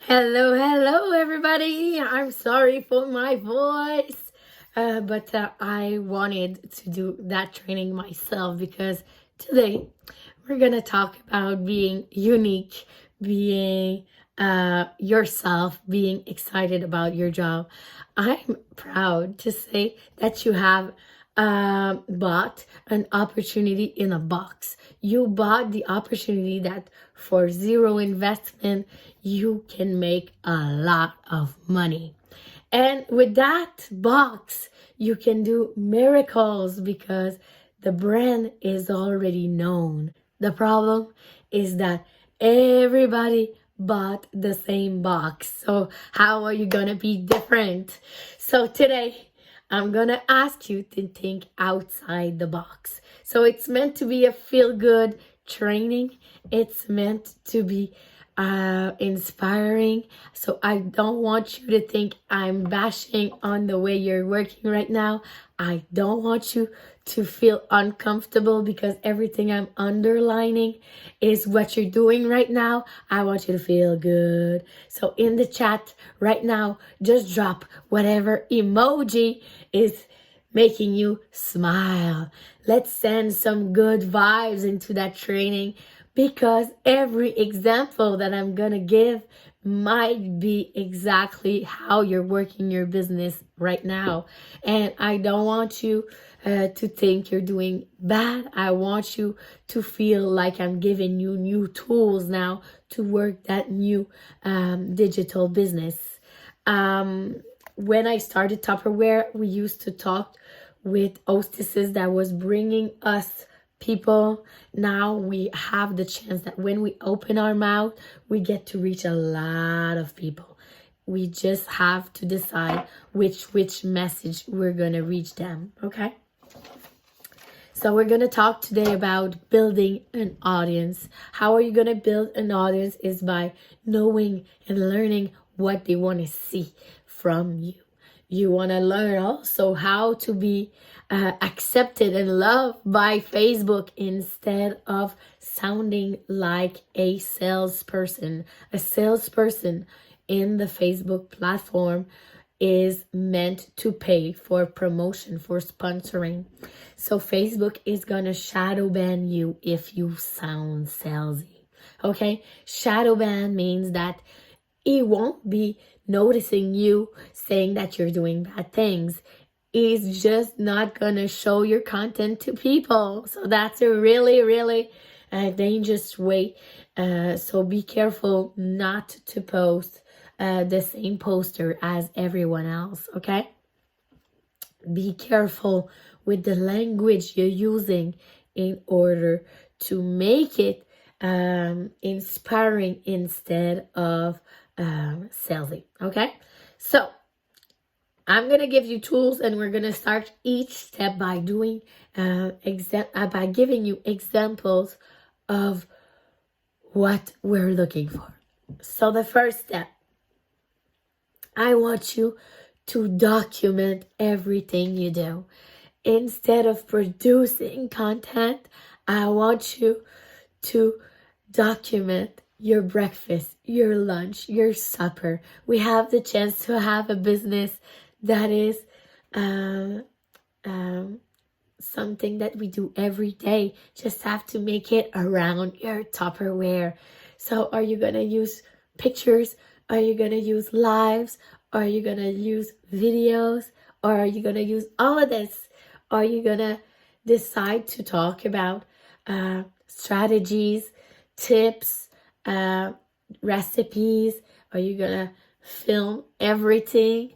Hello, everybody. I'm sorry for my voice, but I wanted to do that training myself because today we're gonna talk about being unique, being yourself, being excited about your job. I'm proud to say that you have bought an opportunity in a box. You bought the opportunity that for zero investment, you can make a lot of money. And with that box, you can do miracles because the brand is already known. The problem is that everybody bought the same box. So how are you gonna be different? So today, I'm gonna ask you to think outside the box. So it's meant to be a feel-good training. It's meant to be inspiring. So I don't want you to think I'm bashing on the way you're working right now. I don't want you to feel uncomfortable because everything I'm underlining is what you're doing right now. I want you to feel good. So in the chat right now, just drop whatever emoji is making you smile. Let's send some good vibes into that training because every example that I'm gonna give might be exactly how you're working your business right now. And I don't want you to think you're doing bad. I want you to feel like I'm giving you new tools now to work that new digital business. When I started Tupperware, we used to talk with hostesses that was bringing us people. Now we have the chance that when we open our mouth, we get to reach a lot of people. We just have to decide which message we're gonna reach them, okay? So we're gonna talk today about building an audience. How are you gonna build an audience is by knowing and learning what they want to see from you. You want to learn also how to be accepted and loved by Facebook instead of sounding like a salesperson. A salesperson in the Facebook platform is meant to pay for promotion, for sponsoring. So Facebook is going to shadow ban you if you sound salesy. Okay? Shadow ban means that it won't be noticing you saying that you're doing bad things. It's just not gonna show your content to people. So that's a really dangerous way. So be careful not to post the same poster as everyone else, okay? Be careful with the language you're using in order to make it inspiring instead of salesy. Okay, so I'm gonna give you tools, and we're gonna start each step by doing by giving you examples of what we're looking for. So the first step, I want you to document everything you do. Instead of producing content, I want you to document your breakfast, your lunch, your supper. We have the chance to have a business that is something that we do every day. Just have to make it around your Tupperware. So are you going to use pictures? Are you going to use lives? Are you going to use videos? Or are you going to use all of this? Are you going to decide to talk about strategies, tips, recipes? Are you gonna film everything?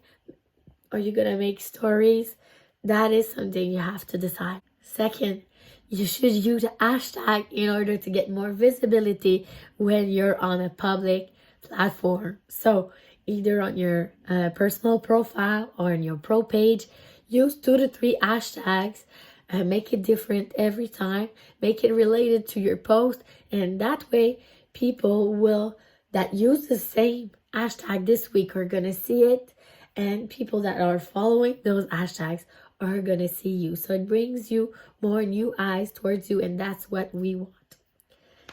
Are you gonna make stories? That is something you have to decide. Second, you should use a hashtag in order to get more visibility when you're on a public platform. So either on your personal profile or on your pro page, use 2 to 3 hashtags. Make it different every time. Make it related to your post, and that way people that use the same hashtag this week are gonna see it, and people that are following those hashtags are gonna see you. So it brings you more new eyes towards you, and that's what we want.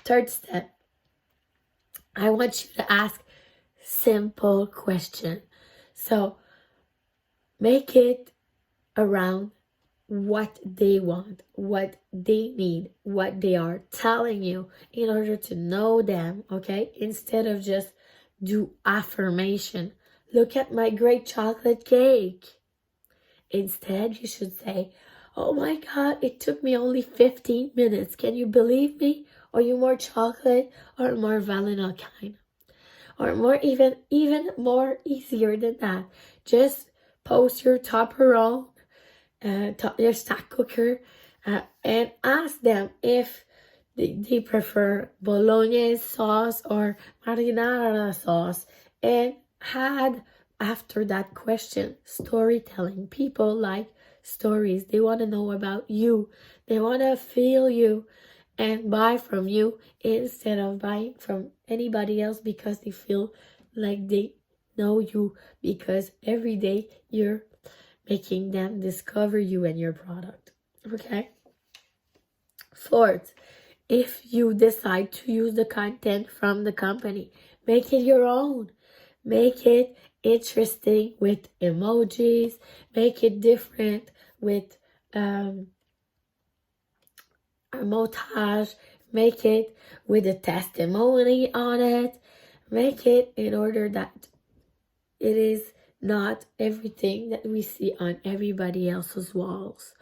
Third step, I want you to ask simple question. So make it around what they want, what they need, what they are telling you in order to know them, okay? Instead of just do affirmation. Look at my great chocolate cake. Instead, you should say, oh my God, it took me only 15 minutes. Can you believe me? Are you more chocolate or more vanilla kind? Or more even more easier than that. Just post your topperone, your stack cooker, and ask them if they prefer bolognese sauce or marinara sauce, and add after that question storytelling. People like stories. They want to know about you. They want to feel you and buy from you instead of buying from anybody else because they feel like they know you, because every day you're making them discover you and your product. Okay? Fourth, if you decide to use the content from the company, make it your own. Make it interesting with emojis. Make it different with a montage. Make it with a testimony on it. Make it in order that it is not everything that we see on everybody else's walls.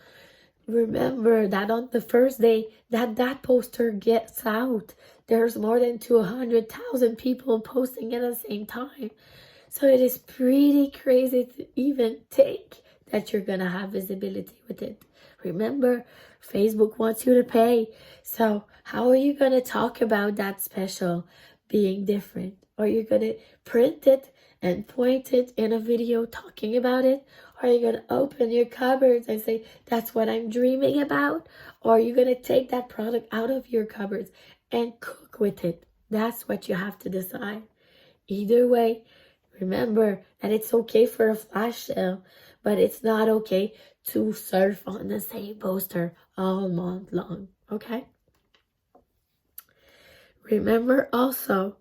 Remember that on the first day that poster gets out, there's more than 200,000 people posting at the same time. So it is pretty crazy to even think that you're gonna have visibility with it. Remember, Facebook wants you to pay. So how are you gonna talk about that special being different? Are you gonna print it and point it in a video talking about it? Are you going to open your cupboards and say, that's what I'm dreaming about? Or are you going to take that product out of your cupboards and cook with it? That's what you have to decide. Either way, remember that it's okay for a flash sale, but it's not okay to surf on the same poster all month long, okay? Remember also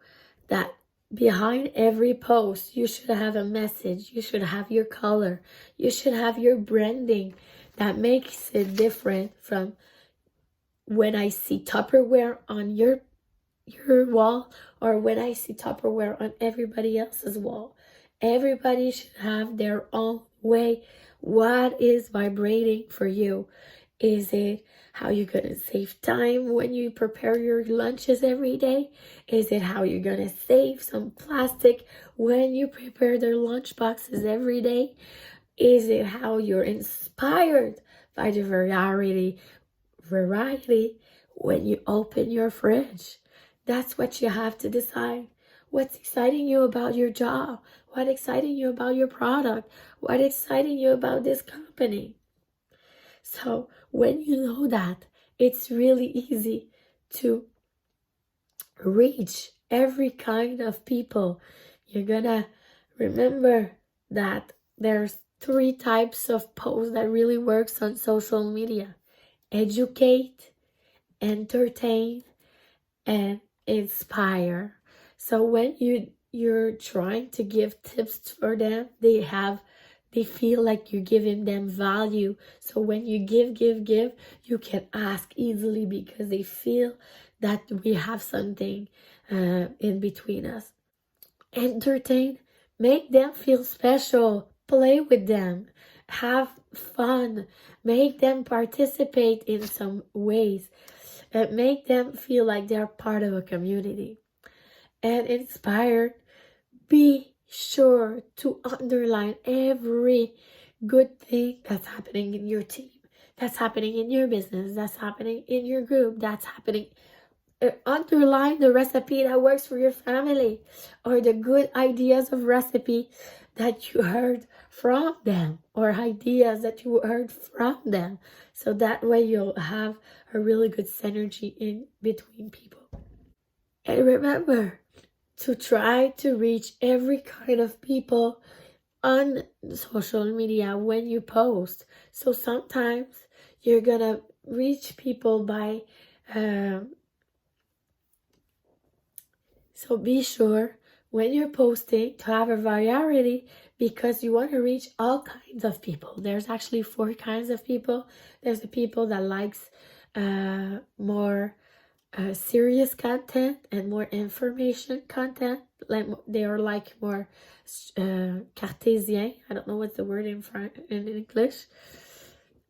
that behind every post, you should have a message. You should have your color. You should have your branding that makes it different from when I see Tupperware on your wall or when I see Tupperware on everybody else's wall. Everybody should have their own way. What is vibrating for you? Is it how you're going to save time when you prepare your lunches every day? Is it how you're going to save some plastic when you prepare their lunch boxes every day? Is it how you're inspired by the variety when you open your fridge? That's what you have to decide. What's exciting you about your job? What exciting you about your product? What exciting you about this company? So when you know that, it's really easy to reach every kind of people. You're gonna remember that there's 3 types of posts that really works on social media: educate, entertain, and inspire. So when you're trying to give tips for them, they feel like you're giving them value. So when you give, you can ask easily because they feel that we have something in between us. Entertain, make them feel special, play with them, have fun, make them participate in some ways, make them feel like they're part of a community. And inspire, be sure to underline every good thing that's happening in your team, that's happening in your business, that's happening in your group, that's happening. Underline the recipe that works for your family or the good ideas of recipe that you heard from them or ideas that you heard from them. So that way you'll have a really good synergy in between people. And remember to try to reach every kind of people on social media when you post. So sometimes you're gonna reach people by so be sure when you're posting to have a variety, because you want to reach all kinds of people. There's actually 4 kinds of people. There's the people that likes more serious content and more information content. Like they are like more Cartesian. I don't know what's the word in English.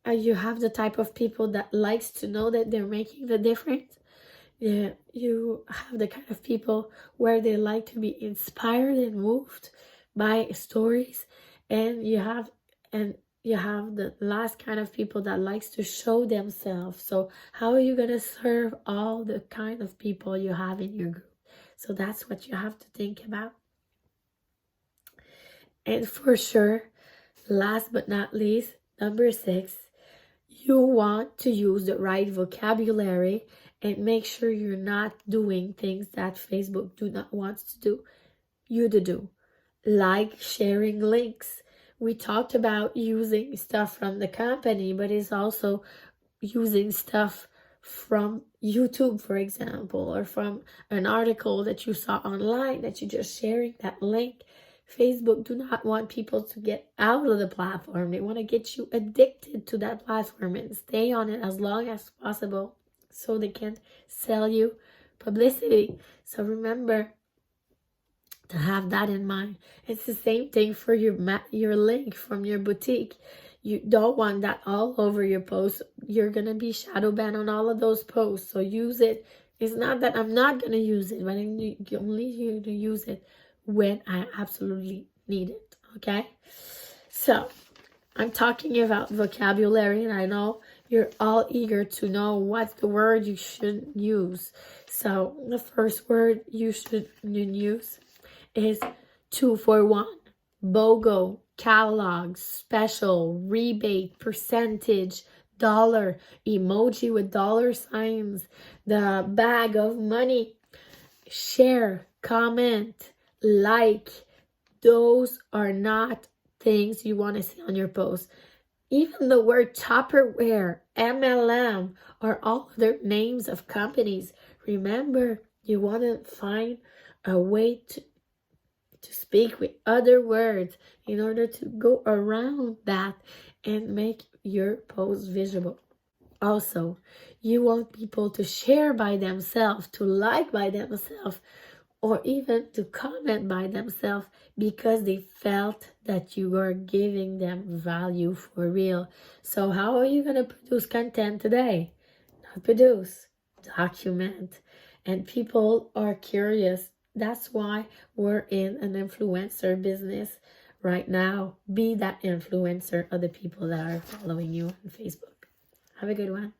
You have the type of people that likes to know that they're making the difference. Yeah, you have the kind of people where they like to be inspired and moved by stories, and you have the last kind of people that likes to show themselves. So how are you going to serve all the kind of people you have in your group? So that's what you have to think about. And for sure, last but not least, number 6, you want to use the right vocabulary and make sure you're not doing things that Facebook do not want to do. You to do. Like sharing links. We talked about using stuff from the company, but it's also using stuff from YouTube, for example, or from an article that you saw online that you're just sharing that link. Facebook do not want people to get out of the platform. They want to get you addicted to that platform and stay on it as long as possible so they can sell you publicity. So remember to have that in mind. It's the same thing for your link from your boutique. You don't want that all over your post. You're going to be shadow banned on all of those posts. So use it. It's not that I'm not going to use it, but I only use it when I absolutely need it. Okay? So I'm talking about vocabulary, and I know you're all eager to know what's the word you should use. So the first word you should use is 2 for 1, BOGO, catalog, special, rebate, percentage, dollar, emoji with dollar signs, the bag of money, share, comment, like. Those are not things you want to see on your post. Even the word Tupperware, MLM, or all other names of companies. Remember, you want to find a way to speak with other words in order to go around that and make your post visible. Also, you want people to share by themselves, to like by themselves, or even to comment by themselves because they felt that you are giving them value for real. So how are you going to produce content today? Not produce, document. And people are curious. That's why we're in an influencer business right now. Be that influencer of the people that are following you on Facebook. Have a good one.